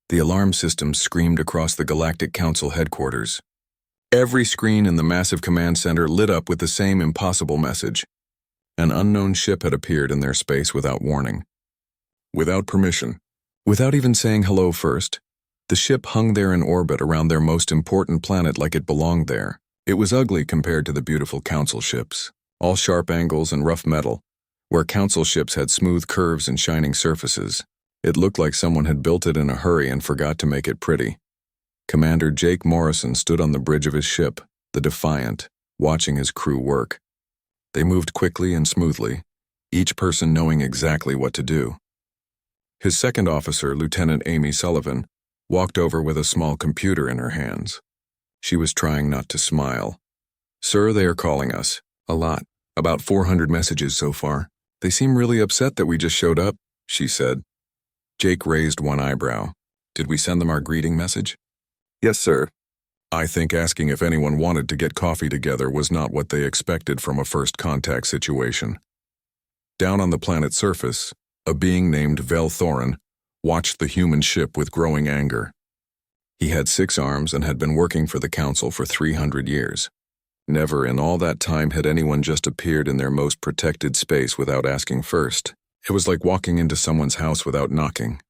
The alarm system screamed across the Galactic Council headquarters. Every screen in the massive command center lit up with the same impossible message. An unknown ship had appeared in their space without warning. Without permission. Without even saying hello first. The ship hung there in orbit around their most important planet like it belonged there. It was ugly compared to the beautiful Council ships, all sharp angles and rough metal, where Council ships had smooth curves and shining surfaces. It looked like someone had built it in a hurry and forgot to make it pretty. Commander Jake Morrison stood on the bridge of his ship, the Defiant, watching his crew work. They moved quickly and smoothly, each person knowing exactly what to do. His second officer, Lieutenant Amy Sullivan, walked over with a small computer in her hands. She was trying not to smile. "Sir, they are calling us. A lot. About 400 messages so far. They seem really upset that we just showed up," she said. Jake raised one eyebrow. "Did we send them our greeting message?" "Yes, sir." I think asking if anyone wanted to get coffee together was not what they expected from a first contact situation. Down on the planet's surface, a being named Velthorin watched the human ship with growing anger. He had 6 arms and had been working for the Council for 300 years. Never in all that time had anyone just appeared in their most protected space without asking first. It was like walking into someone's house without knocking.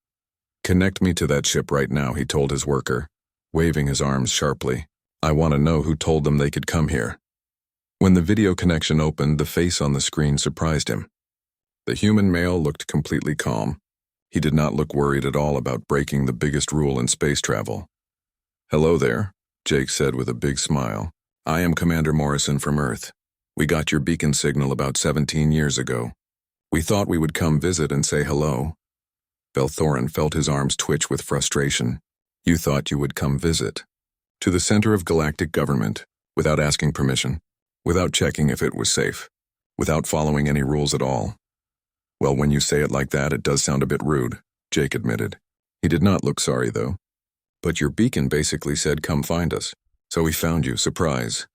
"Connect me to that ship right now," he told his worker, waving his arms sharply. "I want to know who told them they could come here." When the video connection opened, the face on the screen surprised him. The human male looked completely calm. He did not look worried at all about breaking the biggest rule in space travel. "Hello there," Jake said with a big smile. "I am Commander Morrison from Earth. We got your beacon signal about 17 years ago. We thought we would come visit and say hello." Velthorin felt his arms twitch with frustration. "You thought you would come visit? To the center of galactic government, without asking permission, without checking if it was safe, without following any rules at all?" "Well, when you say it like that, it does sound a bit rude," Jake admitted. He did not look sorry, though. "But your beacon basically said come find us. So we found you, surprise."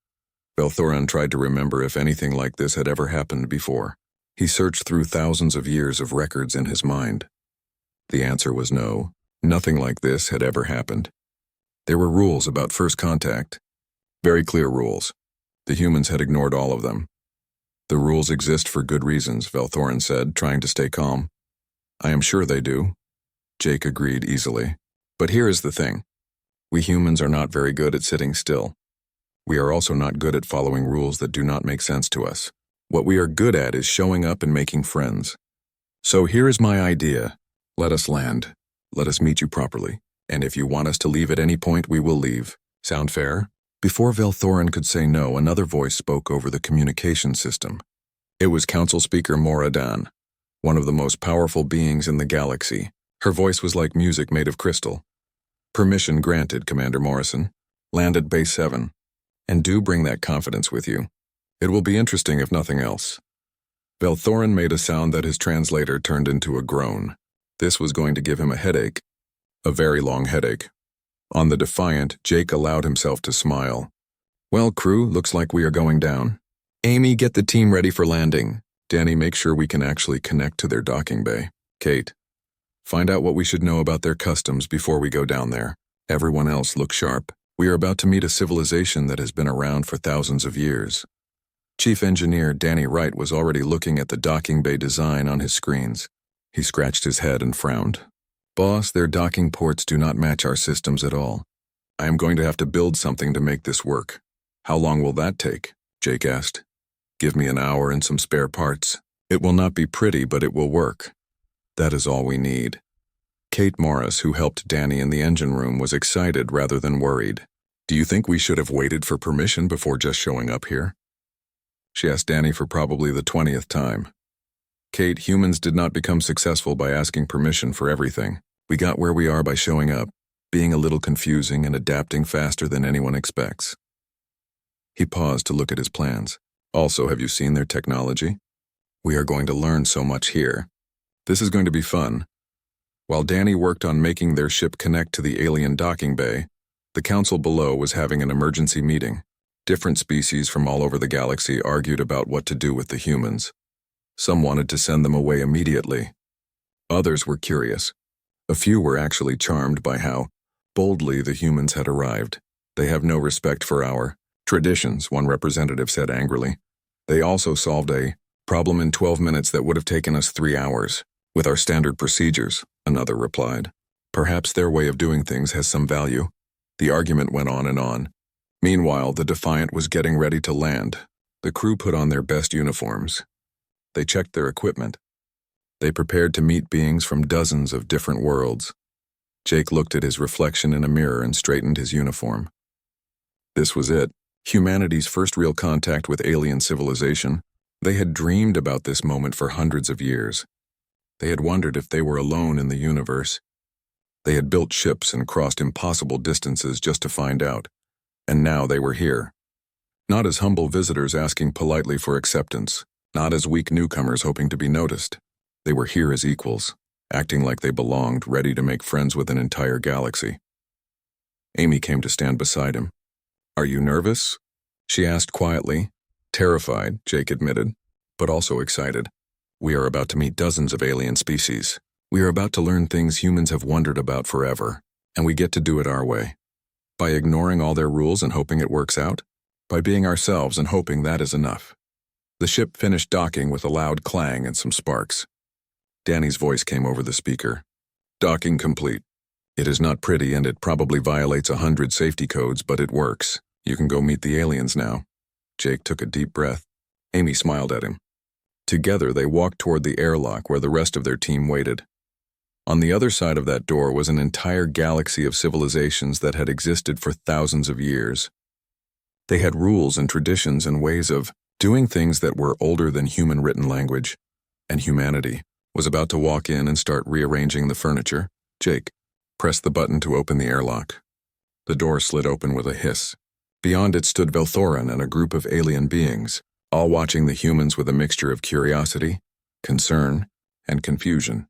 Velthorin tried to remember if anything like this had ever happened before. He searched through thousands of years of records in his mind. The answer was no. Nothing like this had ever happened. There were rules about first contact. Very clear rules. The humans had ignored all of them. "The rules exist for good reasons," Velthorin said, trying to stay calm. "I am sure they do." Jake agreed easily. "But here is the thing. We humans are not very good at sitting still. We are also not good at following rules that do not make sense to us. What we are good at is showing up and making friends. So here is my idea. Let us land. Let us meet you properly. And if you want us to leave at any point, we will leave. Sound fair?" Before Velthorin could say no, another voice spoke over the communication system. It was Council Speaker Moradan, one of the most powerful beings in the galaxy. Her voice was like music made of crystal. "Permission granted, Commander Morrison. Land at Base 7. And do bring that confidence with you. It will be interesting if nothing else." Velthorin made a sound that his translator turned into a groan. This was going to give him a headache. A very long headache. On the Defiant, Jake allowed himself to smile. "Well, crew, looks like we are going down. Amy, get the team ready for landing. Danny, make sure we can actually connect to their docking bay. Kate, find out what we should know about their customs before we go down there. Everyone else look sharp. We are about to meet a civilization that has been around for thousands of years." Chief Engineer Danny Wright was already looking at the docking bay design on his screens. He scratched his head and frowned. "Boss, their docking ports do not match our systems at all. I am going to have to build something to make this work." "How long will that take?" Jake asked. "Give me an hour and some spare parts. It will not be pretty, but it will work. That is all we need." Kate Morris, who helped Danny in the engine room, was excited rather than worried. "Do you think we should have waited for permission before just showing up here?" She asked Danny for probably the 20th time. "Kate, humans did not become successful by asking permission for everything. We got where we are by showing up, being a little confusing and adapting faster than anyone expects." He paused to look at his plans. "Also, have you seen their technology? We are going to learn so much here. This is going to be fun." While Danny worked on making their ship connect to the alien docking bay, the council below was having an emergency meeting. Different species from all over the galaxy argued about what to do with the humans. Some wanted to send them away immediately. Others were curious. A few were actually charmed by how boldly the humans had arrived. They have no respect for our traditions, one representative said angrily. They also solved a problem in 12 minutes that would have taken us 3 hours. With our standard procedures, another replied. Perhaps their way of doing things has some value. The argument went on and on. Meanwhile, the Defiant was getting ready to land. The crew put on their best uniforms. They checked their equipment. They prepared to meet beings from dozens of different worlds. Jake looked at his reflection in a mirror and straightened his uniform. This was it, humanity's first real contact with alien civilization. They had dreamed about this moment for hundreds of years. They had wondered if they were alone in the universe. They had built ships and crossed impossible distances just to find out. And now they were here. Not as humble visitors asking politely for acceptance, not as weak newcomers hoping to be noticed. They were here as equals, acting like they belonged, ready to make friends with an entire galaxy. Amy came to stand beside him. "Are you nervous?" she asked quietly. Terrified, Jake admitted, but also excited. "We are about to meet dozens of alien species. We are about to learn things humans have wondered about forever, and we get to do it our way. By ignoring all their rules and hoping it works out. By being ourselves and hoping that is enough." The ship finished docking with a loud clang and some sparks. Danny's voice came over the speaker. "Docking complete. It is not pretty and it probably violates 100 safety codes, but it works. You can go meet the aliens now." Jake took a deep breath. Amy smiled at him. Together they walked toward the airlock where the rest of their team waited. On the other side of that door was an entire galaxy of civilizations that had existed for thousands of years. They had rules and traditions and ways of doing things that were older than human written language, and humanity was about to walk in and start rearranging the furniture. Jake pressed the button to open the airlock. The door slid open with a hiss. Beyond it stood Velthorin and a group of alien beings, all watching the humans with a mixture of curiosity, concern, and confusion.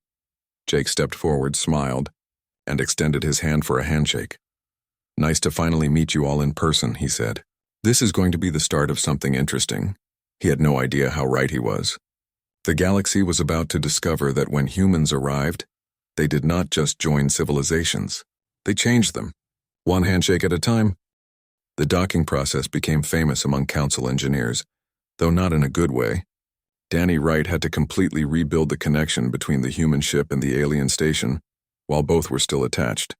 Jake stepped forward, smiled, and extended his hand for a handshake. "Nice to finally meet you all in person," he said. "This is going to be the start of something interesting." He had no idea how right he was. The galaxy was about to discover that when humans arrived, they did not just join civilizations. They changed them, one handshake at a time. The docking process became famous among council engineers, though not in a good way. Danny Wright had to completely rebuild the connection between the human ship and the alien station, while both were still attached.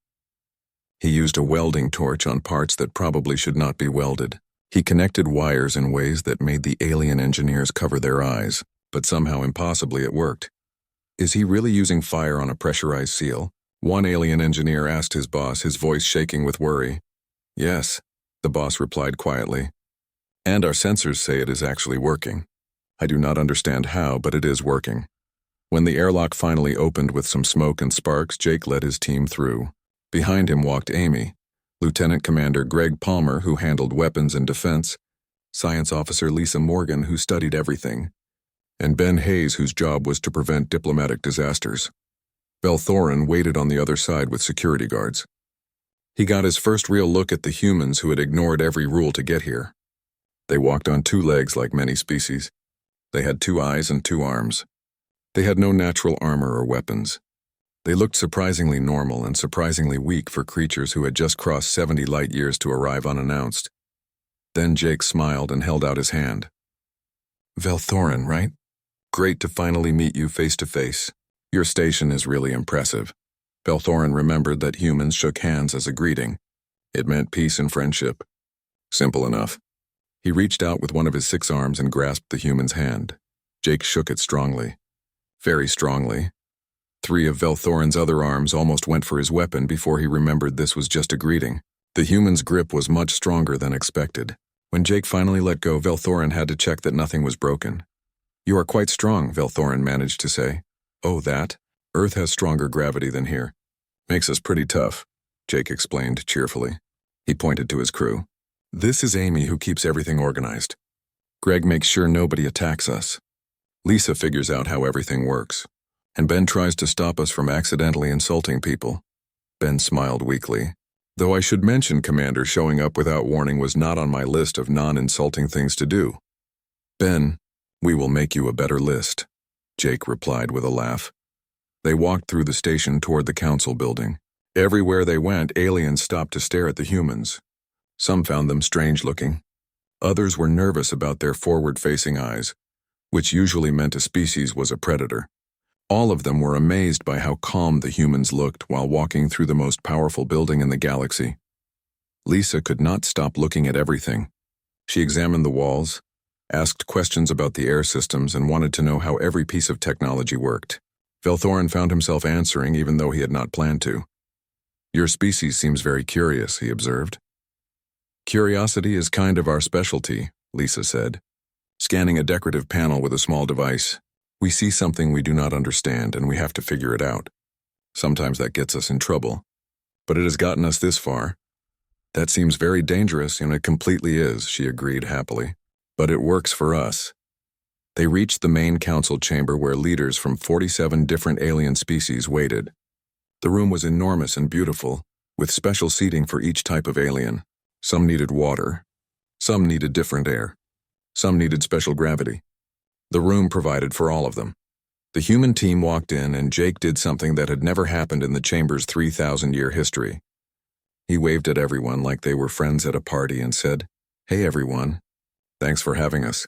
He used a welding torch on parts that probably should not be welded. He connected wires in ways that made the alien engineers cover their eyes, but somehow impossibly it worked. "Is he really using fire on a pressurized seal?" one alien engineer asked his boss, his voice shaking with worry. "Yes," the boss replied quietly. "And our sensors say it is actually working. I do not understand how, but it is working." When the airlock finally opened with some smoke and sparks, Jake led his team through. Behind him walked Amy, Lieutenant Commander Greg Palmer, who handled weapons and defense, Science Officer Lisa Morgan, who studied everything, and Ben Hayes, whose job was to prevent diplomatic disasters. Velthorin waited on the other side with security guards. He got his first real look at the humans who had ignored every rule to get here. They walked on 2 legs like many species. They had 2 eyes and 2 arms. They had no natural armor or weapons. They looked surprisingly normal and surprisingly weak for creatures who had just crossed 70 light years to arrive unannounced. Then Jake smiled and held out his hand. "Velthorin, right? Great to finally meet you face to face. Your station is really impressive." Velthorin remembered that humans shook hands as a greeting. It meant peace and friendship. Simple enough. He reached out with one of his 6 arms and grasped the human's hand. Jake shook it strongly. Very strongly. 3 of Velthorin's other arms almost went for his weapon before he remembered this was just a greeting. The human's grip was much stronger than expected. When Jake finally let go, Velthorin had to check that nothing was broken. "You are quite strong," Velthorin managed to say. "Oh, that? Earth has stronger gravity than here. Makes us pretty tough," Jake explained cheerfully. He pointed to his crew. "This is Amy, who keeps everything organized. Greg makes sure nobody attacks us. Lisa figures out how everything works. And Ben tries to stop us from accidentally insulting people." Ben smiled weakly. "Though I should mention, Commander, showing up without warning was not on my list of non-insulting things to do." "Ben, we will make you a better list," Jake replied with a laugh. They walked through the station toward the council building. Everywhere they went, aliens stopped to stare at the humans. Some found them strange-looking. Others were nervous about their forward-facing eyes, which usually meant a species was a predator. All of them were amazed by how calm the humans looked while walking through the most powerful building in the galaxy. Lisa could not stop looking at everything. She examined the walls, asked questions about the air systems, and wanted to know how every piece of technology worked. Velthorin found himself answering even though he had not planned to. "Your species seems very curious," he observed. "Curiosity is kind of our specialty," Lisa said. Scanning a decorative panel with a small device, we see something we do not understand and we have to figure it out. Sometimes that gets us in trouble. But it has gotten us this far. That seems very dangerous, and it completely is, she agreed happily. But it works for us. They reached the main council chamber where leaders from 47 different alien species waited. The room was enormous and beautiful, with special seating for each type of alien. Some needed water. Some needed different air. Some needed special gravity. The room provided for all of them. The human team walked in, and Jake did something that had never happened in the chamber's 3,000-year history. He waved at everyone like they were friends at a party and said, "Hey everyone, thanks for having us."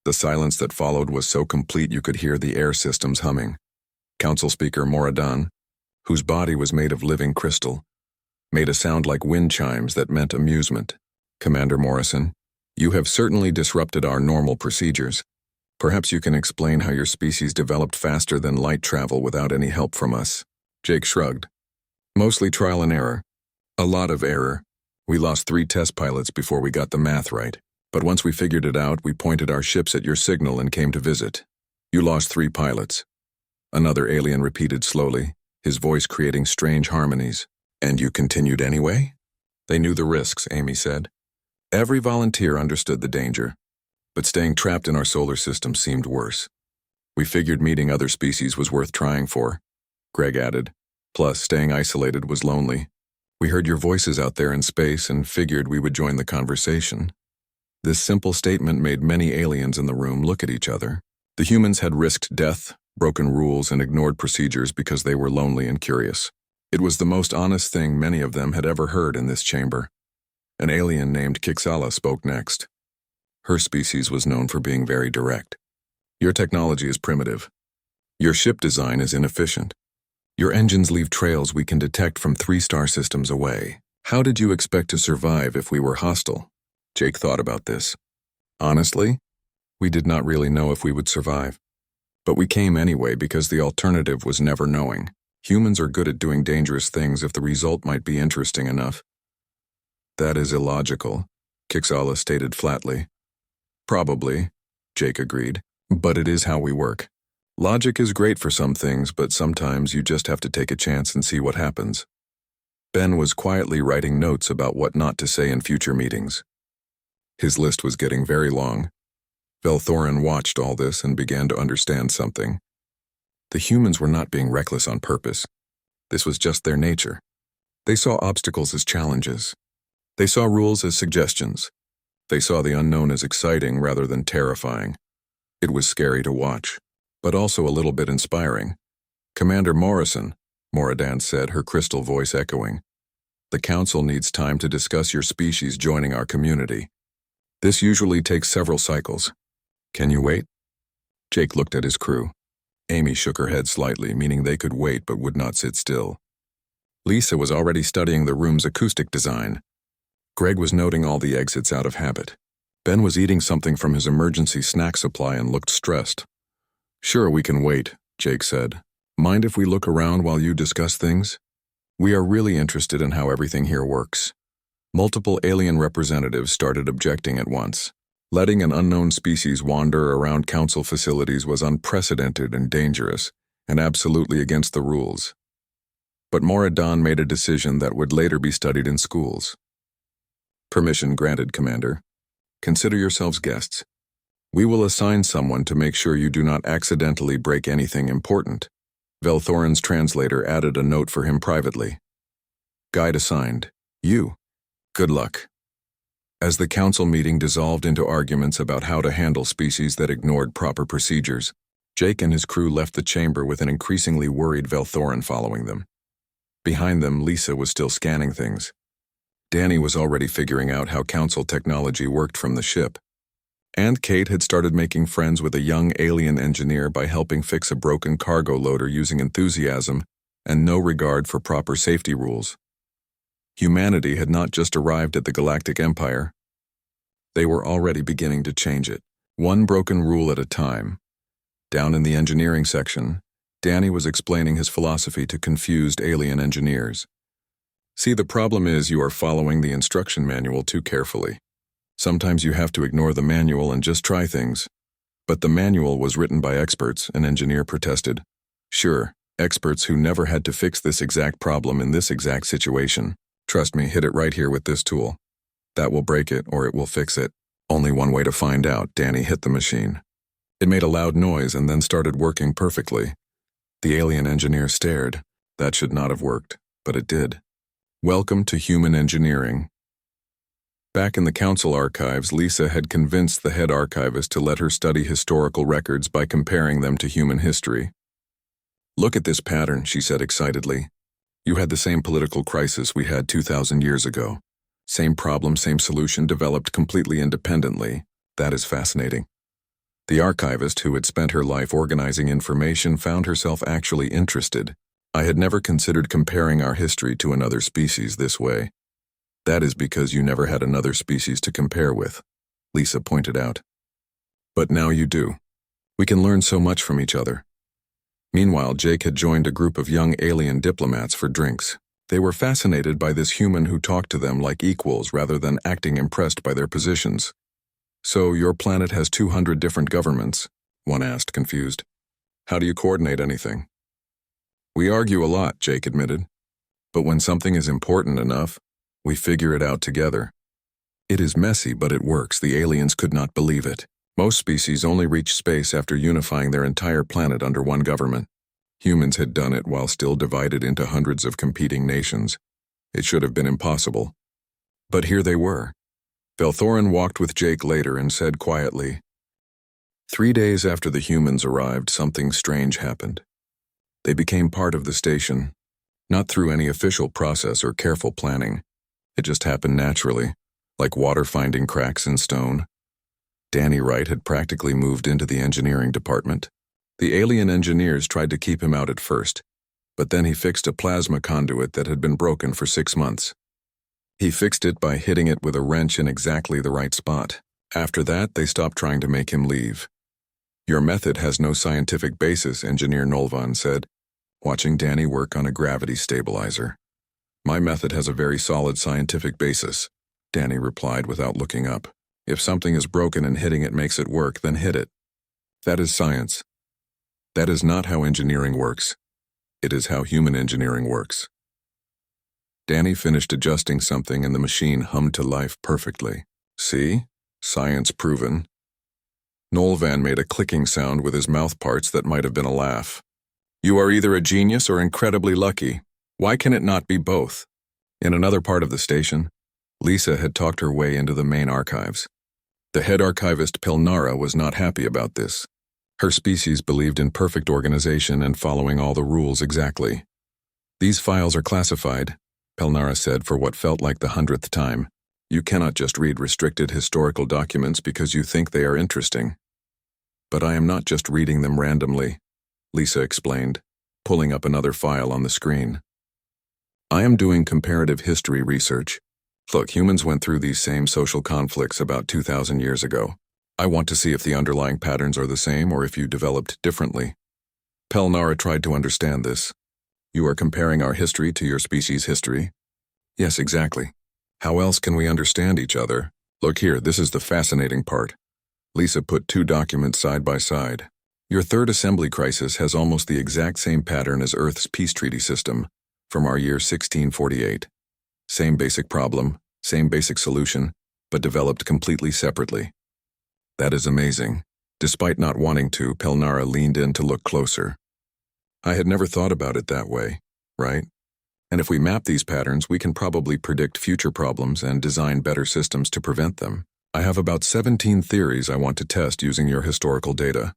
The silence that followed was so complete you could hear the air systems humming. Council Speaker Moradon, whose body was made of living crystal, made a sound like wind chimes that meant amusement. "Commander Morrison, you have certainly disrupted our normal procedures. Perhaps you can explain how your species developed faster than light travel without any help from us." Jake shrugged. "Mostly trial and error. A lot of error. We lost 3 test pilots before we got the math right. But once we figured it out, we pointed our ships at your signal and came to visit. You lost 3 pilots." Another alien repeated slowly, his voice creating strange harmonies. "And you continued anyway?" "They knew the risks," Amy said. "Every volunteer understood the danger. But staying trapped in our solar system seemed worse. We figured meeting other species was worth trying for," Greg added. "Plus, staying isolated was lonely. We heard your voices out there in space and figured we would join the conversation." This simple statement made many aliens in the room look at each other. The humans had risked death, broken rules, and ignored procedures because they were lonely and curious. It was the most honest thing many of them had ever heard in this chamber. An alien named Kixala spoke next. Her species was known for being very direct. "Your technology is primitive. Your ship design is inefficient. Your engines leave trails we can detect from 3 star systems away. How did you expect to survive if we were hostile?" Jake thought about this. "Honestly, we did not really know if we would survive. But we came anyway because the alternative was never knowing. Humans are good at doing dangerous things if the result might be interesting enough." "That is illogical," Kixala stated flatly. "Probably," Jake agreed, "but it is how we work. Logic is great for some things, but sometimes you just have to take a chance and see what happens." Ben was quietly writing notes about what not to say in future meetings. His list was getting very long. Velthorin watched all this and began to understand something. The humans were not being reckless on purpose. This was just their nature. They saw obstacles as challenges. They saw rules as suggestions. They saw the unknown as exciting rather than terrifying. It was scary to watch, but also a little bit inspiring. "Commander Morrison," Moradant said, her crystal voice echoing. "The council needs time to discuss your species joining our community. This usually takes several cycles. Can you wait?" Jake looked at his crew. Amy shook her head slightly, meaning they could wait but would not sit still. Lisa was already studying the room's acoustic design. Greg was noting all the exits out of habit. Ben was eating something from his emergency snack supply and looked stressed. "Sure, we can wait," Jake said. "Mind if we look around while you discuss things? We are really interested in how everything here works." Multiple alien representatives started objecting at once. Letting an unknown species wander around council facilities was unprecedented and dangerous, and absolutely against the rules. But Moradon made a decision that would later be studied in schools. "Permission granted, Commander. Consider yourselves guests. We will assign someone to make sure you do not accidentally break anything important." Velthorin's translator added a note for him privately. "Guide assigned. You. Good luck." As the council meeting dissolved into arguments about how to handle species that ignored proper procedures, Jake and his crew left the chamber with an increasingly worried Velthorin following them. Behind them, Lisa was still scanning things. Danny was already figuring out how council technology worked from the ship. And Kate had started making friends with a young alien engineer by helping fix a broken cargo loader using enthusiasm and no regard for proper safety rules. Humanity had not just arrived at the Galactic Empire. They were already beginning to change it, one broken rule at a time. Down in the engineering section, Danny was explaining his philosophy to confused alien engineers. See, the problem is you are following the instruction manual too carefully. Sometimes you have to ignore the manual and just try things. But the manual was written by experts, an engineer protested. Sure, experts who never had to fix this exact problem in this exact situation. Trust me, hit it right here with this tool. That will break it or it will fix it. Only one way to find out. Danny hit the machine. It made a loud noise and then started working perfectly. The alien engineer stared. That should not have worked, but it did. Welcome to human engineering. Back in the council archives, Lisa had convinced the head archivist to let her study historical records by comparing them to human history. Look at this pattern, she said excitedly. You had the same political crisis we had 2,000 years ago. Same problem, same solution, developed completely independently. That is fascinating. The archivist, who had spent her life organizing information, found herself actually interested. I had never considered comparing our history to another species this way. That is because you never had another species to compare with, Lisa pointed out. But now you do. We can learn so much from each other. Meanwhile, Jake had joined a group of young alien diplomats for drinks. They were fascinated by this human who talked to them like equals rather than acting impressed by their positions. So, your planet has 200 different governments? One asked, confused. How do you coordinate anything? We argue a lot, Jake admitted. But when something is important enough, we figure it out together. It is messy, but it works. The aliens could not believe it. Most species only reach space after unifying their entire planet under one government. Humans had done it while still divided into hundreds of competing nations. It should have been impossible. But here they were. Velthorin walked with Jake later and said quietly, 3 days after the humans arrived, something strange happened. They became part of the station, not through any official process or careful planning. It just happened naturally, like water finding cracks in stone. Danny Wright had practically moved into the engineering department. The alien engineers tried to keep him out at first, but then he fixed a plasma conduit that had been broken for 6 months. He fixed it by hitting it with a wrench in exactly the right spot. After that, they stopped trying to make him leave. Your method has no scientific basis, Engineer Nolvan said, watching Danny work on a gravity stabilizer. My method has a very solid scientific basis, Danny replied without looking up. If something is broken and hitting it makes it work, then hit it. That is science. That is not how engineering works. It is how human engineering works. Danny finished adjusting something and the machine hummed to life perfectly. See? Science proven. Nolvan made a clicking sound with his mouth parts that might have been a laugh. You are either a genius or incredibly lucky. Why can it not be both? In another part of the station, Lisa had talked her way into the main archives. The head archivist Pelnara was not happy about this. Her species believed in perfect organization and following all the rules exactly. These files are classified, Pelnara said for what felt like the 100th time. You cannot just read restricted historical documents because you think they are interesting. But I am not just reading them randomly, Lisa explained, pulling up another file on the screen. I am doing comparative history research. Look, humans went through these same social conflicts about 2,000 years ago. I want to see if the underlying patterns are the same or if you developed differently. Pelnara tried to understand this. You are comparing our history to your species' history? Yes, exactly. How else can we understand each other? Look here, this is the fascinating part. Lisa put 2 documents side by side. Your third assembly crisis has almost the exact same pattern as Earth's peace treaty system from our year 1648. Same basic problem, same basic solution, but developed completely separately. That is amazing. Despite not wanting to, Pelnara leaned in to look closer. I had never thought about it that way, right? And if we map these patterns, we can probably predict future problems and design better systems to prevent them. I have about 17 theories I want to test using your historical data.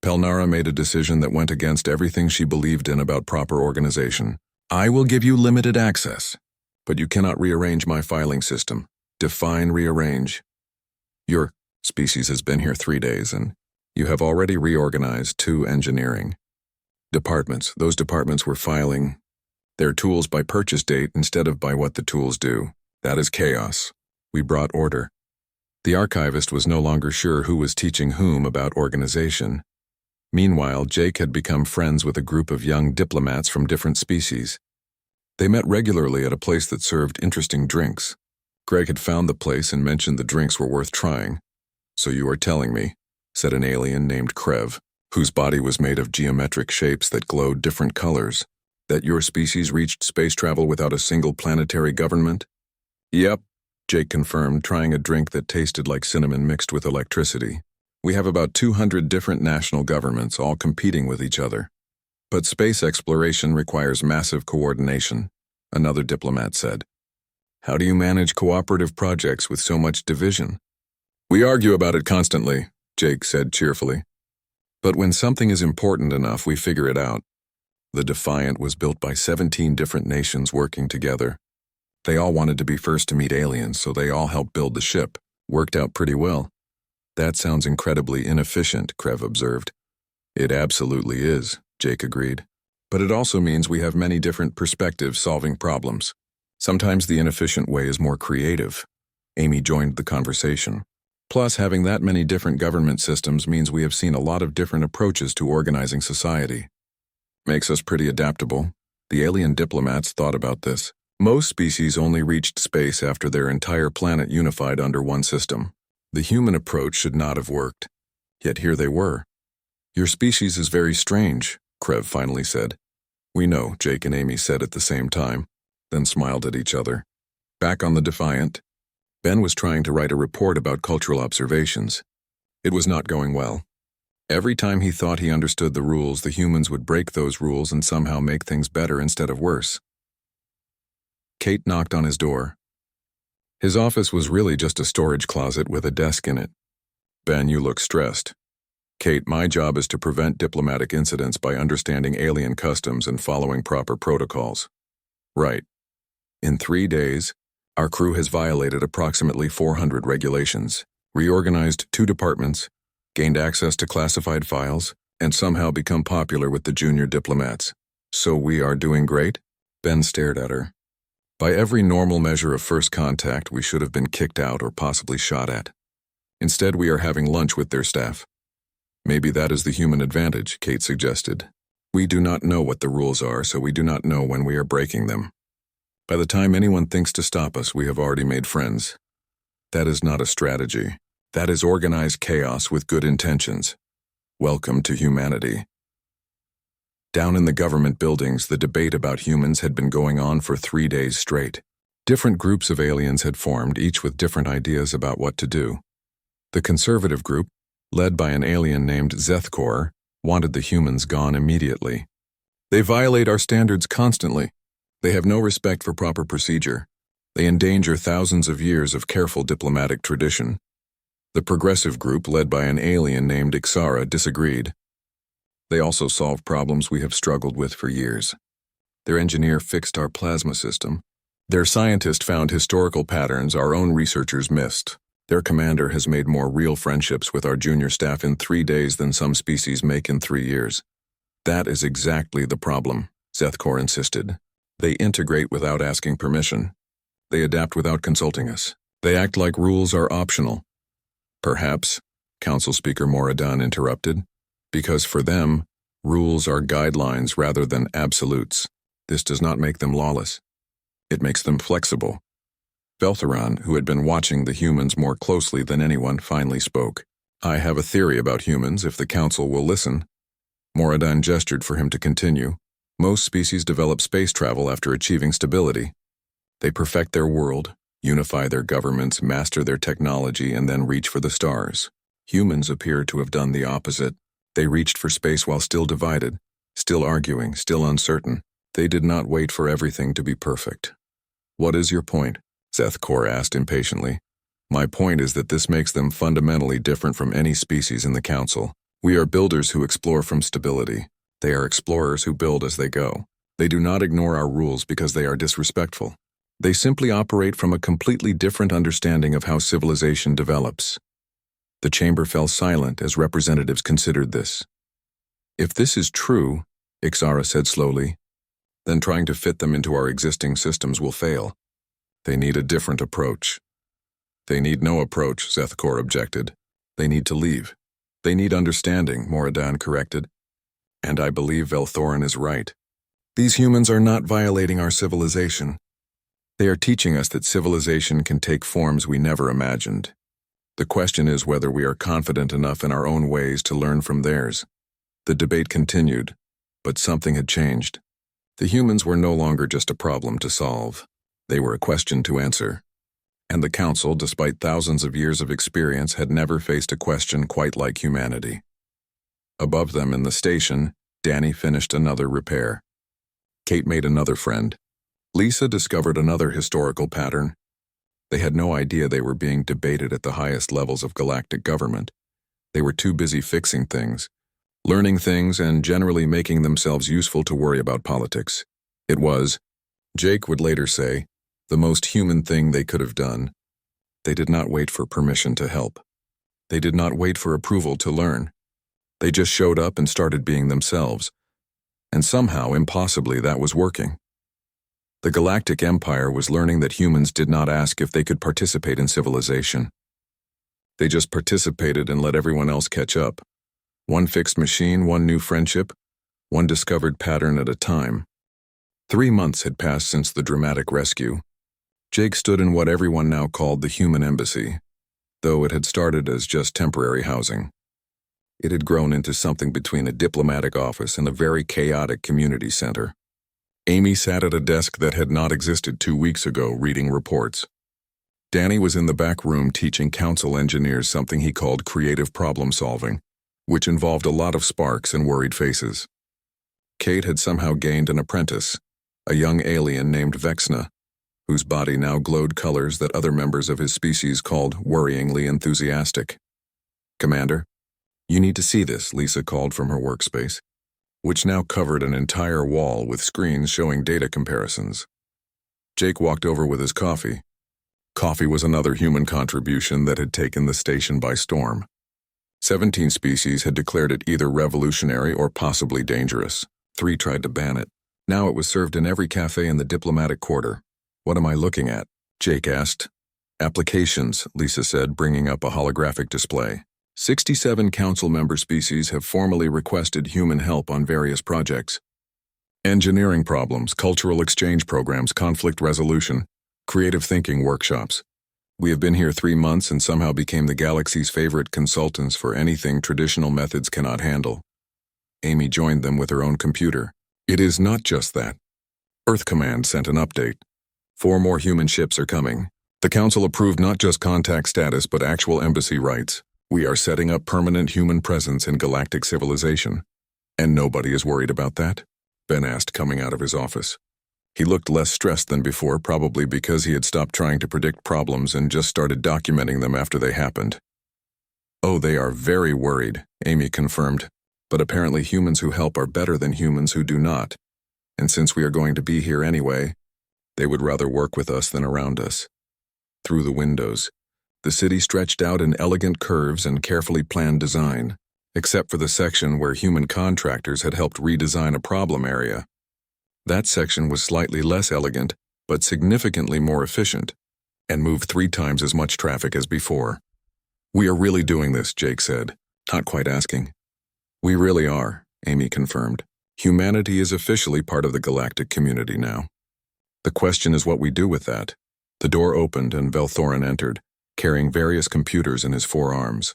Pelnara made a decision that went against everything she believed in about proper organization. I will give you limited access, but you cannot rearrange my filing system. Define rearrange. Your species has been here 3 days, and you have already reorganized 2 engineering departments. Those departments were filing their tools by purchase date instead of by what the tools do. That is chaos. We brought order. The archivist was no longer sure who was teaching whom about organization. Meanwhile, Jake had become friends with a group of young diplomats from different species. They met regularly at a place that served interesting drinks. Greg had found the place and mentioned the drinks were worth trying. So you are telling me, said an alien named Krev, whose body was made of geometric shapes that glowed different colors, that your species reached space travel without a single planetary government? Yep, Jake confirmed, trying a drink that tasted like cinnamon mixed with electricity. We have about 200 different national governments all competing with each other. But space exploration requires massive coordination, another diplomat said. How do you manage cooperative projects with so much division? We argue about it constantly, Jake said cheerfully. But when something is important enough, we figure it out. The Defiant was built by 17 different nations working together. They all wanted to be first to meet aliens, so they all helped build the ship. Worked out pretty well. That sounds incredibly inefficient, Krev observed. It absolutely is, Jake agreed. But it also means we have many different perspectives solving problems. Sometimes the inefficient way is more creative. Amy joined the conversation. Plus, having that many different government systems means we have seen a lot of different approaches to organizing society. Makes us pretty adaptable. The alien diplomats thought about this. Most species only reached space after their entire planet unified under one system. The human approach should not have worked. Yet here they were. Your species is very strange, Krev finally said. We know, Jake and Amy said at the same time, then smiled at each other. Back on the Defiant, Ben was trying to write a report about cultural observations. It was not going well. Every time he thought he understood the rules, the humans would break those rules and somehow make things better instead of worse. Kate knocked on his door. His office was really just a storage closet with a desk in it. Ben, you look stressed. Kate, my job is to prevent diplomatic incidents by understanding alien customs and following proper protocols. Right. In 3 days, our crew has violated approximately 400 regulations, reorganized 2 departments, gained access to classified files, and somehow become popular with the junior diplomats. So we are doing great? Ben stared at her. By every normal measure of first contact, we should have been kicked out or possibly shot at. Instead, we are having lunch with their staff. Maybe that is the human advantage, Kate suggested. We do not know what the rules are, so we do not know when we are breaking them. By the time anyone thinks to stop us, we have already made friends. That is not a strategy. That is organized chaos with good intentions. Welcome to humanity. Down in the government buildings, the debate about humans had been going on for 3 days straight. Different groups of aliens had formed, each with different ideas about what to do. The conservative group, led by an alien named Zethkor, wanted the humans gone immediately. They violate our standards constantly. They have no respect for proper procedure. They endanger thousands of years of careful diplomatic tradition. The progressive group, led by an alien named Ixara, disagreed. They also solve problems we have struggled with for years. Their engineer fixed our plasma system. Their scientist found historical patterns our own researchers missed. Their commander has made more real friendships with our junior staff in 3 days than some species make in 3 years. That is exactly the problem, Zethkor insisted. They integrate without asking permission. They adapt without consulting us. They act like rules are optional. Perhaps, Council Speaker Moradon interrupted, because for them, rules are guidelines rather than absolutes. This does not make them lawless. It makes them flexible. Veltheron, who had been watching the humans more closely than anyone, finally spoke. I have a theory about humans, if the Council will listen. Moradon gestured for him to continue. Most species develop space travel after achieving stability. They perfect their world, unify their governments, master their technology, and then reach for the stars. Humans appear to have done the opposite. They reached for space while still divided, still arguing, still uncertain. They did not wait for everything to be perfect. What is your point? Zethkor asked impatiently. My point is that this makes them fundamentally different from any species in the Council. We are builders who explore from stability. They are explorers who build as they go. They do not ignore our rules because they are disrespectful. They simply operate from a completely different understanding of how civilization develops. The chamber fell silent as representatives considered this. If this is true, Ixara said slowly, then trying to fit them into our existing systems will fail. They need a different approach. They need no approach, Zethkor objected. They need to leave. They need understanding, Moradin corrected. And I believe Velthorin is right. These humans are not violating our civilization. They are teaching us that civilization can take forms we never imagined. The question is whether we are confident enough in our own ways to learn from theirs. The debate continued, but something had changed. The humans were no longer just a problem to solve. They were a question to answer. And the council, despite thousands of years of experience, had never faced a question quite like humanity. Above them in the station, Danny finished another repair. Kate made another friend. Lisa discovered another historical pattern. They had no idea they were being debated at the highest levels of galactic government. They were too busy fixing things, learning things, and generally making themselves useful to worry about politics. It was, Jake would later say, the most human thing they could have done. They did not wait for permission to help. They did not wait for approval to learn. They just showed up and started being themselves. And somehow, impossibly, that was working. The Galactic Empire was learning that humans did not ask if they could participate in civilization. They just participated and let everyone else catch up. One fixed machine, one new friendship, one discovered pattern at a time. 3 months had passed since the dramatic rescue. Jake stood in what everyone now called the human embassy, though it had started as just temporary housing. It had grown into something between a diplomatic office and a very chaotic community center. Amy sat at a desk that had not existed 2 weeks ago, reading reports. Danny was in the back room teaching council engineers something he called creative problem solving, which involved a lot of sparks and worried faces. Kate had somehow gained an apprentice, a young alien named Vexna, whose body now glowed colors that other members of his species called worryingly enthusiastic. "Commander, you need to see this," Lisa called from her workspace, which now covered an entire wall with screens showing data comparisons. Jake walked over with his coffee. Coffee was another human contribution that had taken the station by storm. 17 species had declared it either revolutionary or possibly dangerous. 3 tried to ban it. Now it was served in every cafe in the diplomatic quarter. "What am I looking at?" Jake asked. "Applications," Lisa said, bringing up a holographic display. 67 council member species have formally requested human help on various projects. Engineering problems, cultural exchange programs, conflict resolution, creative thinking workshops. We have been here 3 months and somehow became the galaxy's favorite consultants for anything traditional methods cannot handle. Amy joined them with her own computer. "It is not just that. Earth Command sent an update. 4 more human ships are coming. The council approved not just contact status but actual embassy rights. We are setting up permanent human presence in galactic civilization." "And nobody is worried about that?" Ben asked, coming out of his office. He looked less stressed than before, probably because he had stopped trying to predict problems and just started documenting them after they happened. "Oh, they are very worried," Amy confirmed. "But apparently humans who help are better than humans who do not. And since we are going to be here anyway, they would rather work with us than around us." Through the windows, the city stretched out in elegant curves and carefully planned design, except for the section where human contractors had helped redesign a problem area. That section was slightly less elegant, but significantly more efficient, and moved 3 times as much traffic as before. "We are really doing this," Jake said, not quite asking. "We really are," Amy confirmed. "Humanity is officially part of the galactic community now. The question is what we do with that." The door opened and Velthorin entered, carrying various computers in his forearms.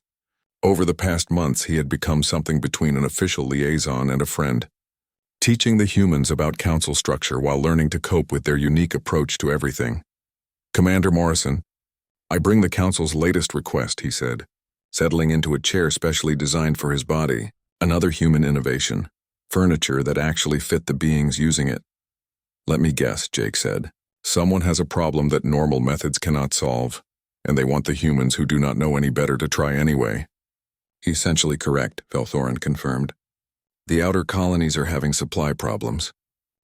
Over the past months, he had become something between an official liaison and a friend, teaching the humans about council structure while learning to cope with their unique approach to everything. "Commander Morrison, I bring the council's latest request," he said, settling into a chair specially designed for his body, another human innovation, furniture that actually fit the beings using it. "Let me guess," Jake said. "Someone has a problem that normal methods cannot solve, and they want the humans who do not know any better to try anyway." Essentially correct, Velthorin confirmed. The outer colonies are having supply problems.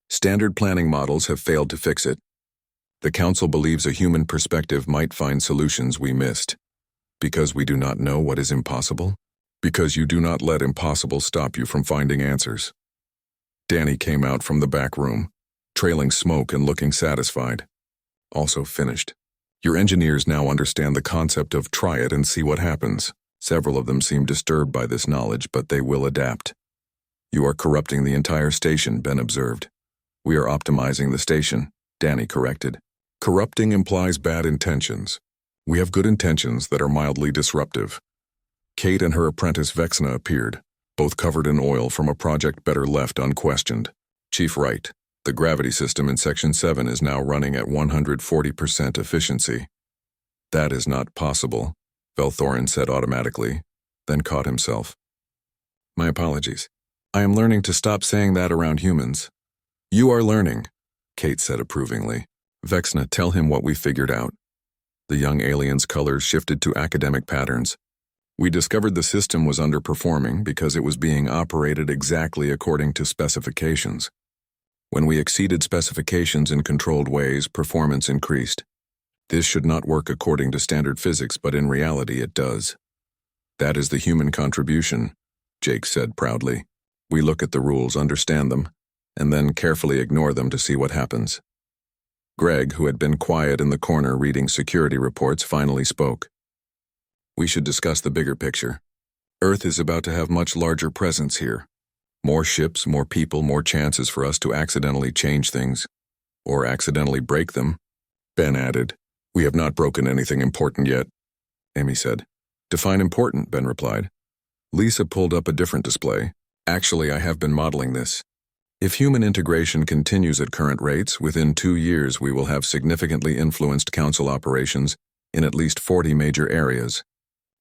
Standard planning models have failed to fix it. The Council believes a human perspective might find solutions we missed. Because we do not know what is impossible? Because you do not let impossible stop you from finding answers. Danny came out from the back room, trailing smoke and looking satisfied. Also finished. Your engineers now understand the concept of try it and see what happens. Several of them seem disturbed by this knowledge, but they will adapt. You are corrupting the entire station, Ben observed. We are optimizing the station, Danny corrected. Corrupting implies bad intentions. We have good intentions that are mildly disruptive. Kate and her apprentice Vexna appeared, both covered in oil from a project better left unquestioned. Chief Wright, the gravity system in Section 7 is now running at 140% efficiency. That is not possible, Velthorin said automatically, then caught himself. My apologies. I am learning to stop saying that around humans. You are learning, Kate said approvingly. Vexna, tell him what we figured out. The young alien's colors shifted to academic patterns. We discovered the system was underperforming because it was being operated exactly according to specifications. When we exceeded specifications in controlled ways, performance increased. This should not work according to standard physics, but in reality it does. That is the human contribution, Jake said proudly. We look at the rules, understand them, and then carefully ignore them to see what happens. Greg, who had been quiet in the corner reading security reports, finally spoke. We should discuss the bigger picture. Earth is about to have much larger presence here. More ships, more people, more chances for us to accidentally change things. Or accidentally break them. Ben added. We have not broken anything important yet, Amy said. Define important, Ben replied. Lisa pulled up a different display. Actually, I have been modeling this. If human integration continues at current rates, within 2 years we will have significantly influenced Council operations in at least 40 major areas.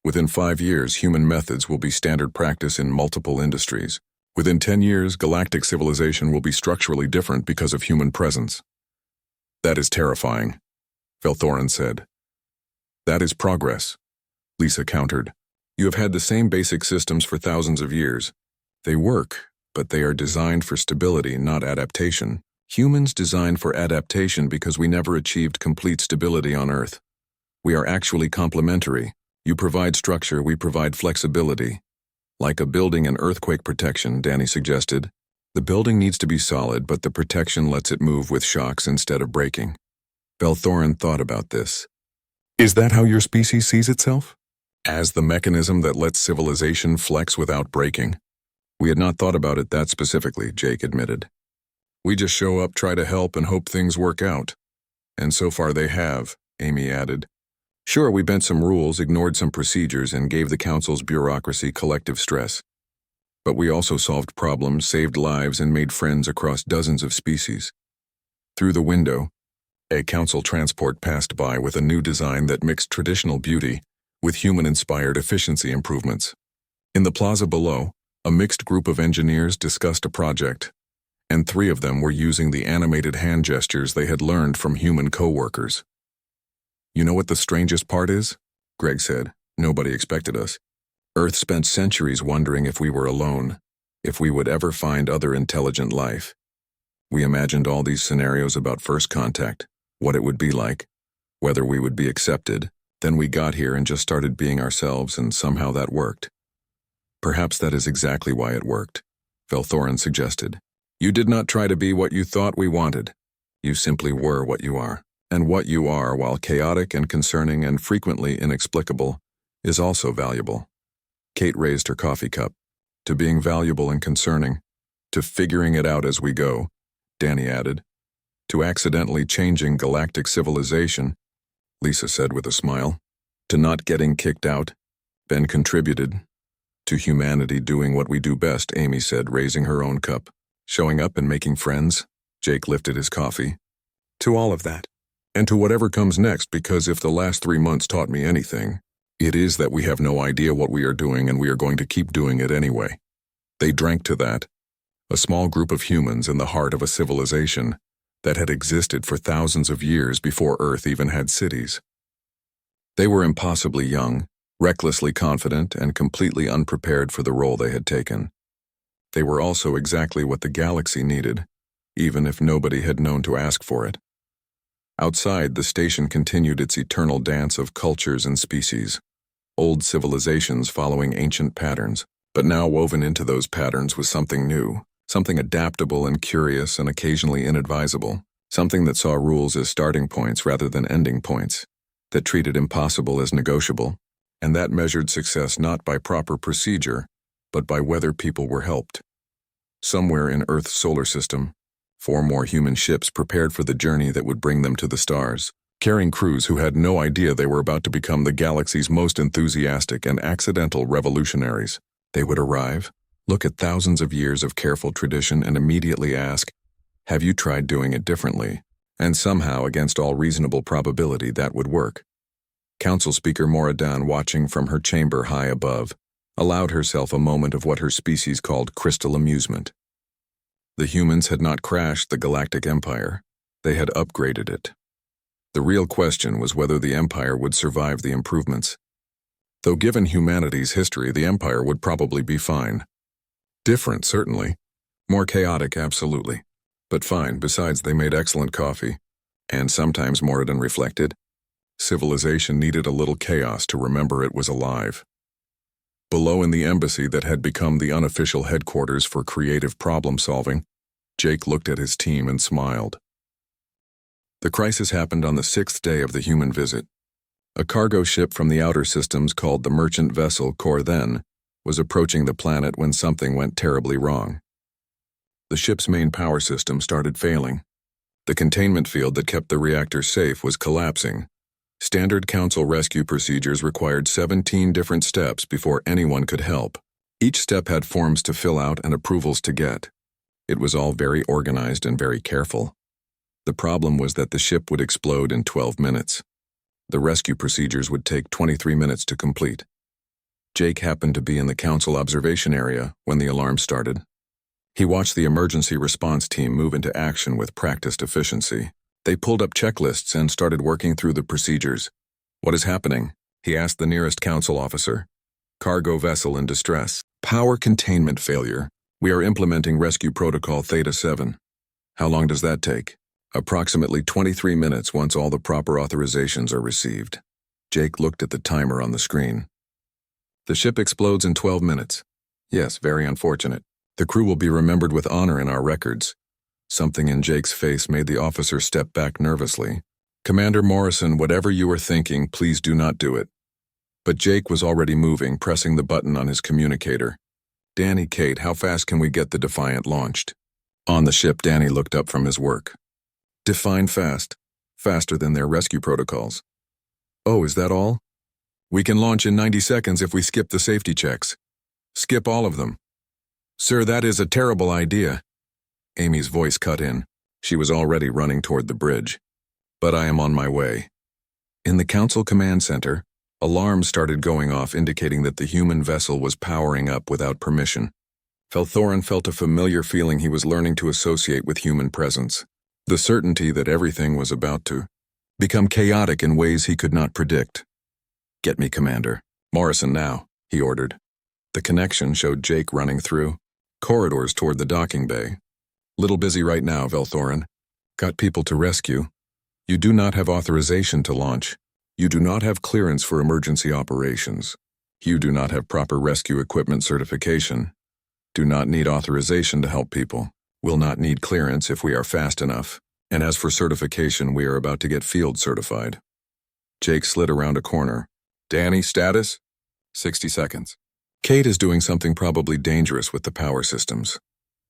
Within 5 years, human methods will be standard practice in multiple industries. Within 10 years, galactic civilization will be structurally different because of human presence. That is terrifying, Velthorin said. That is progress, Lisa countered. You have had the same basic systems for thousands of years. They work, but they are designed for stability, not adaptation. Humans designed for adaptation because we never achieved complete stability on Earth. We are actually complementary. You provide structure, we provide flexibility. Like a building and earthquake protection, Danny suggested. The building needs to be solid, but the protection lets it move with shocks instead of breaking. Velthorin thought about this. Is that how your species sees itself? As the mechanism that lets civilization flex without breaking? We had not thought about it that specifically, Jake admitted. We just show up, try to help, and hope things work out. And so far they have, Amy added. Sure, we bent some rules, ignored some procedures, and gave the Council's bureaucracy collective stress. But we also solved problems, saved lives, and made friends across dozens of species. Through the window, a Council transport passed by with a new design that mixed traditional beauty with human-inspired efficiency improvements. In the plaza below, a mixed group of engineers discussed a project, and 3 of them were using the animated hand gestures they had learned from human co-workers. You know what the strangest part is? Greg said. Nobody expected us. Earth spent centuries wondering if we were alone, if we would ever find other intelligent life. We imagined all these scenarios about first contact, what it would be like, whether we would be accepted. Then we got here and just started being ourselves, and somehow that worked. Perhaps that is exactly why it worked, Velthorin suggested. You did not try to be what you thought we wanted. You simply were what you are. And what you are, while chaotic and concerning and frequently inexplicable, is also valuable. Kate raised her coffee cup. To being valuable and concerning. To figuring it out as we go, Danny added. To accidentally changing galactic civilization, Lisa said with a smile. To not getting kicked out, Ben contributed. To humanity doing what we do best, Amy said, raising her own cup. Showing up and making friends, Jake lifted his coffee. To all of that. And to whatever comes next, because if the last 3 months taught me anything, it is that we have no idea what we are doing and we are going to keep doing it anyway. They drank to that. A small group of humans in the heart of a civilization that had existed for thousands of years before Earth even had cities. They were impossibly young, recklessly confident and completely unprepared for the role they had taken. They were also exactly what the galaxy needed, even if nobody had known to ask for it. Outside, the station continued its eternal dance of cultures and species, old civilizations following ancient patterns, but now woven into those patterns was something new, something adaptable and curious and occasionally inadvisable, something that saw rules as starting points rather than ending points, that treated impossible as negotiable, and that measured success not by proper procedure, but by whether people were helped. Somewhere in Earth's solar system, 4 more human ships prepared for the journey that would bring them to the stars, carrying crews who had no idea they were about to become the galaxy's most enthusiastic and accidental revolutionaries. They would arrive, look at thousands of years of careful tradition and immediately ask, "Have you tried doing it differently?" And somehow, against all reasonable probability, that would work. Council Speaker Moradin, watching from her chamber high above, allowed herself a moment of what her species called crystal amusement. The humans had not crashed the Galactic Empire. They had upgraded it. The real question was whether the Empire would survive the improvements. Though given humanity's history, the Empire would probably be fine. Different, certainly. More chaotic, absolutely. But fine. Besides, they made excellent coffee. And sometimes, Moradin reflected, civilization needed a little chaos to remember it was alive. Below in the embassy that had become the unofficial headquarters for creative problem-solving, Jake looked at his team and smiled. The crisis happened on the 6th day of the human visit. A cargo ship from the outer systems called the merchant vessel Corthen was approaching the planet when something went terribly wrong. The ship's main power system started failing. The containment field that kept the reactor safe was collapsing. Standard Council rescue procedures required 17 different steps before anyone could help. Each step had forms to fill out and approvals to get. It was all very organized and very careful. The problem was that the ship would explode in 12 minutes. The rescue procedures would take 23 minutes to complete. Jake happened to be in the Council observation area when the alarm started. He watched the emergency response team move into action with practiced efficiency. They pulled up checklists and started working through the procedures. "What is happening?" he asked the nearest Council officer. "Cargo vessel in distress. Power containment failure. We are implementing rescue protocol Theta 7. How long does that take?" "Approximately 23 minutes once all the proper authorizations are received." Jake looked at the timer on the screen. "The ship explodes in 12 minutes. Yes, very unfortunate. The crew will be remembered with honor in our records." Something in Jake's face made the officer step back nervously. "Commander Morrison, whatever you are thinking, please do not do it." But Jake was already moving, pressing the button on his communicator. "Danny, Kate, how fast can we get the Defiant launched?" On the ship, Danny looked up from his work. "Define fast. Faster than their rescue protocols." "Oh, is that all?" "We can launch in 90 seconds if we skip the safety checks." "Skip all of them." "Sir, that is a terrible idea." Amy's voice cut in. She was already running toward the bridge. "But I am on my way." In the Council Command Center, alarms started going off indicating that the human vessel was powering up without permission. Velthorin felt a familiar feeling he was learning to associate with human presence. The certainty that everything was about to become chaotic in ways he could not predict. "Get me, Commander. Morrison now," he ordered. The connection showed Jake running through corridors toward the docking bay. "Little busy right now, Velthorin. Got people to rescue. You do not have authorization to launch. You do not have clearance for emergency operations. You do not have proper rescue equipment certification. Do not need authorization to help people. Will not need clearance if we are fast enough. And as for certification, we are about to get field certified." Jake slid around a corner. "Danny, status?" 60 seconds. "Kate is doing something probably dangerous with the power systems.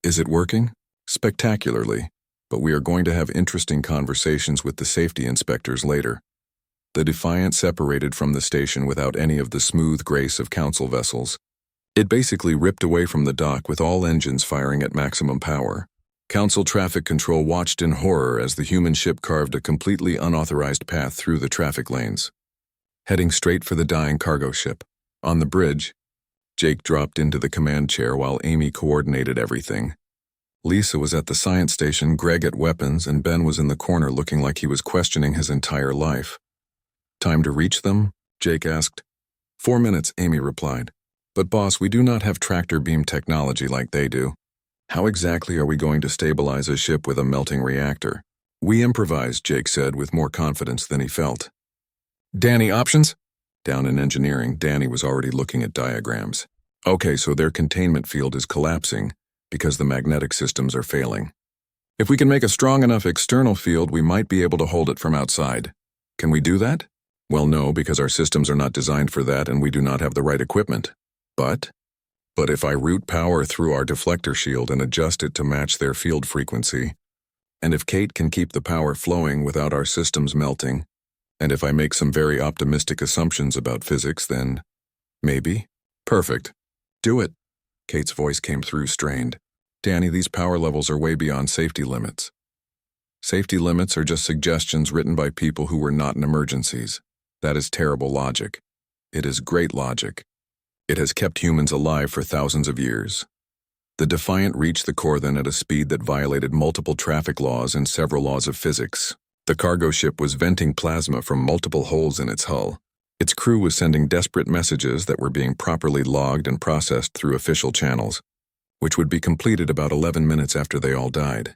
Is it working?" "Spectacularly. But we are going to have interesting conversations with the safety inspectors later." The Defiant separated from the station without any of the smooth grace of Council vessels. It basically ripped away from the dock with all engines firing at maximum power. Council traffic control watched in horror as the human ship carved a completely unauthorized path through the traffic lanes, heading straight for the dying cargo ship. On the bridge, Jake dropped into the command chair while Amy coordinated everything. Lisa was at the science station, Greg at weapons, and Ben was in the corner looking like he was questioning his entire life. "Time to reach them?" Jake asked. 4 minutes, Amy replied. But boss, we do not have tractor beam technology like they do. How exactly are we going to stabilize a ship with a melting reactor? We improvised, Jake said with more confidence than he felt. Danny, options? Down in engineering, Danny was already looking at diagrams. Okay, so their containment field is collapsing because the magnetic systems are failing. If we can make a strong enough external field, we might be able to hold it from outside. Can we do that? Well, no, because our systems are not designed for that and we do not have the right equipment. But if I route power through our deflector shield and adjust it to match their field frequency, and if Kate can keep the power flowing without our systems melting, and if I make some very optimistic assumptions about physics, then maybe. Perfect. Do it. Kate's voice came through strained. Danny, these power levels are way beyond safety limits. Safety limits are just suggestions written by people who were not in emergencies. That is terrible logic. It is great logic. It has kept humans alive for thousands of years. The Defiant reached the core then at a speed that violated multiple traffic laws and several laws of physics. The cargo ship was venting plasma from multiple holes in its hull. Its crew was sending desperate messages that were being properly logged and processed through official channels, which would be completed about 11 minutes after they all died.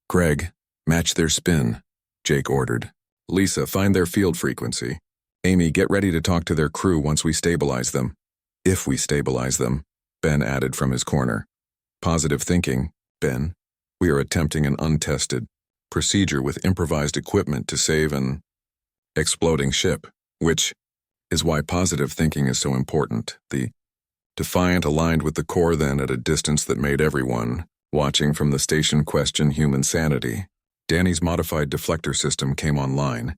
Greg, match their spin, Jake ordered. Lisa, find their field frequency. Amy, get ready to talk to their crew once we stabilize them. If we stabilize them, Ben added from his corner. Positive thinking, Ben. We are attempting an untested procedure with improvised equipment to save an exploding ship, which is why positive thinking is so important. The Defiant aligned with the core then at a distance that made everyone, watching from the station, question human sanity. Danny's modified deflector system came online,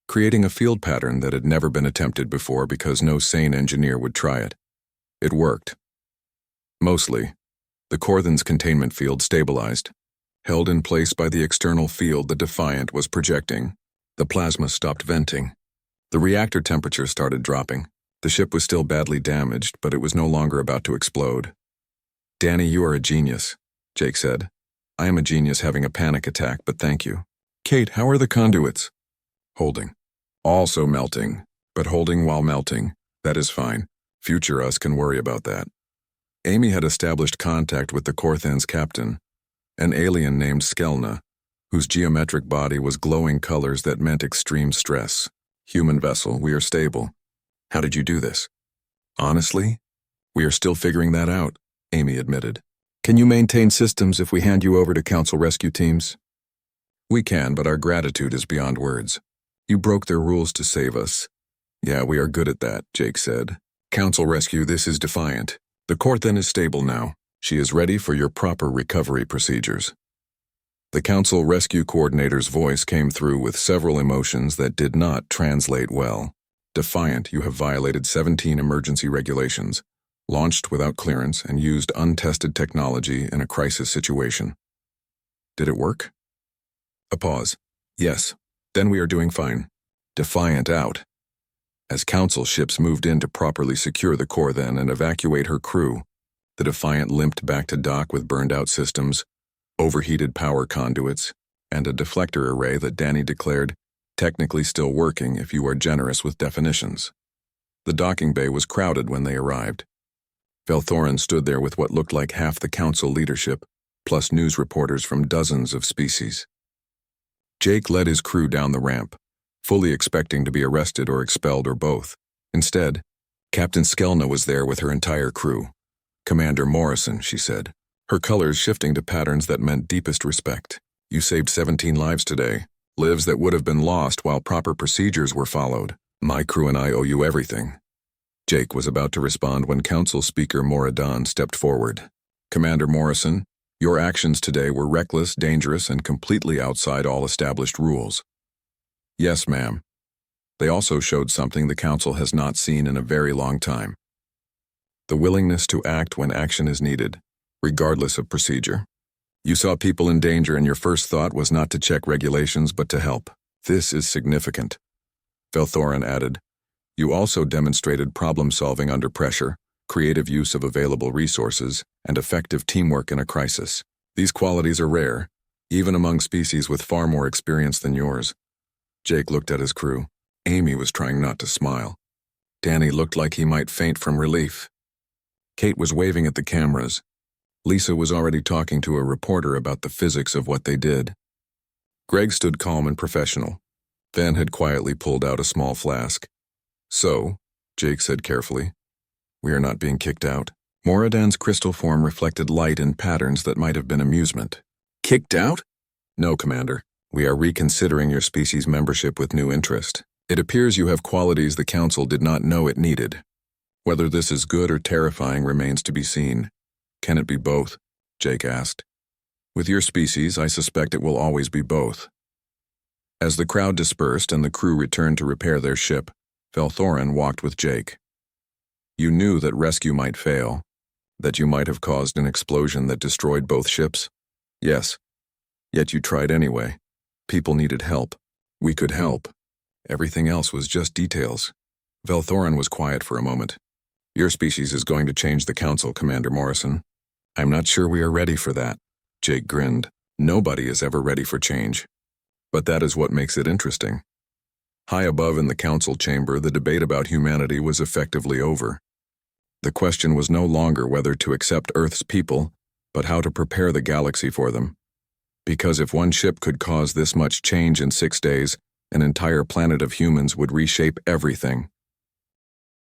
creating a field pattern that had never been attempted before because no sane engineer would try it. It worked. Mostly. The Corthan's containment field stabilized. Held in place by the external field the Defiant was projecting, the plasma stopped venting. The reactor temperature started dropping. The ship was still badly damaged, but it was no longer about to explode. Danny, you are a genius, Jake said. I am a genius having a panic attack, but thank you. Kate, how are the conduits? Holding. Also melting, but holding while melting. That is fine. Future us can worry about that. Amy had established contact with the Corthan's captain, an alien named Skelna, whose geometric body was glowing colors that meant extreme stress. Human vessel, we are stable. How did you do this? Honestly, we are still figuring that out, Amy admitted. Can you maintain systems if we hand you over to Council rescue teams? We can, but our gratitude is beyond words. You broke their rules to save us. Yeah, we are good at that, Jake said. Council rescue, this is Defiant. The Corthan is stable now. She is ready for your proper recovery procedures. The Council rescue coordinator's voice came through with several emotions that did not translate well. Defiant, you have violated 17 emergency regulations, launched without clearance, and used untested technology in a crisis situation. Did it work? A pause. Yes. Then we are doing fine. Defiant out. As Council ships moved in to properly secure the Corthan and evacuate her crew, the Defiant limped back to dock with burned-out systems, overheated power conduits, and a deflector array that Danny declared technically still working if you are generous with definitions. The docking bay was crowded when they arrived. Velthorin stood there with what looked like half the Council leadership, plus news reporters from dozens of species. Jake led his crew down the ramp, fully expecting to be arrested or expelled or both. Instead, Captain Skelna was there with her entire crew. Commander Morrison, she said, her colors shifting to patterns that meant deepest respect. You saved 17 lives today, lives that would have been lost while proper procedures were followed. My crew and I owe you everything. Jake was about to respond when Council Speaker Moradon stepped forward. Commander Morrison, your actions today were reckless, dangerous, and completely outside all established rules. Yes, ma'am. They also showed something the Council has not seen in a very long time. The willingness to act when action is needed, regardless of procedure. You saw people in danger and your first thought was not to check regulations but to help. This is significant. Velthorin added, you also demonstrated problem-solving under pressure, creative use of available resources, and effective teamwork in a crisis. These qualities are rare, even among species with far more experience than yours. Jake looked at his crew. Amy was trying not to smile. Danny looked like he might faint from relief. Kate was waving at the cameras. Lisa was already talking to a reporter about the physics of what they did. Greg stood calm and professional. Van had quietly pulled out a small flask. "So," Jake said carefully, "we are not being kicked out." Moradin's crystal form reflected light in patterns that might have been amusement. "Kicked out?" "No, Commander. We are reconsidering your species membership with new interest. It appears you have qualities the Council did not know it needed. Whether this is good or terrifying remains to be seen." "Can it be both?" Jake asked. "With your species, I suspect it will always be both." As the crowd dispersed and the crew returned to repair their ship, Velthorin walked with Jake. "You knew that rescue might fail, that you might have caused an explosion that destroyed both ships?" "Yes. Yet you tried anyway. People needed help. We could help. Everything else was just details." Velthorin was quiet for a moment. "Your species is going to change the Council, Commander Morrison." "I'm not sure we are ready for that." Jake grinned. "Nobody is ever ready for change. But that is what makes it interesting." High above in the Council chamber, the debate about humanity was effectively over. The question was no longer whether to accept Earth's people, but how to prepare the galaxy for them. Because if one ship could cause this much change in 6 days, an entire planet of humans would reshape everything.